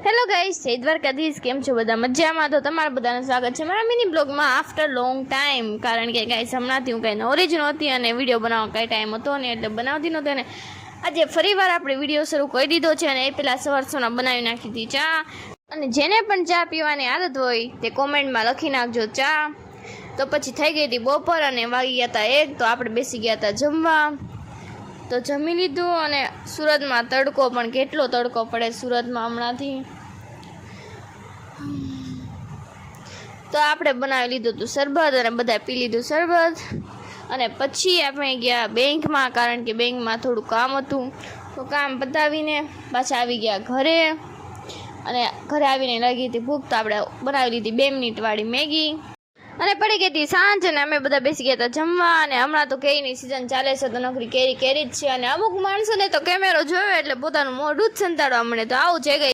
Hello guys, જય દ્વારકાધીશ. કેમ છો બધા? મજામાં? તો તમારા બધાનું સ્વાગત છે મારા મિની બ્લોગમાં આફ્ટર લોંગ ટાઈમ. કારણ કે ગાઈસ હમણાંથી હું કંઈ નોરેજ નહોતી અને વિડીયો બનાવવાનો કંઈ ટાઈમ હતો ને એટલે બનાવતી નહોતી. અને આજે ફરીવાર આપણે વિડીયો શરૂ કરી દીધો છે અને એ પહેલાં સવારના બનાવી નાખી હતી ચા. અને જેને પણ ચા પીવાની આદત હોય તે કોમેન્ટમાં લખી નાખજો ચા. તો પછી થઈ ગઈ હતી બપોર અને વાગી ગયા હતા 1, તો આપણે બેસી ગયા હતા જમવા. તો જમી લીધું. અને સુરતમાં તડકો પણ કેટલો તડકો પડે સુરતમાં હમણાંથી. તો આપણે બનાવી લીધું હતું શરબત અને બધા પી લીધું શરબત. અને પછી આપણે ગયા બેંકમાં, કારણ કે બેંકમાં થોડું કામ હતું. તો કામ પતાવીને પાછા આવી ગયા ઘરે. અને ઘરે આવીને લાગી હતી ભૂખ, તો આપણે બનાવી લીધી 2 મિનિટવાળી મેગી. અને પડી ગઈ હતી સાંજ અને અમે બધા બેસી ગયા હતા જમવા. અને હમણાં તો કેરીની સિઝન ચાલે છે તો નોકરી કેરી જ છે. અને અમુક માણસોને તો કેમેરો જોયો એટલે પોતાનું મોઢું જ સંતાડવા મળે. તો આવું છે.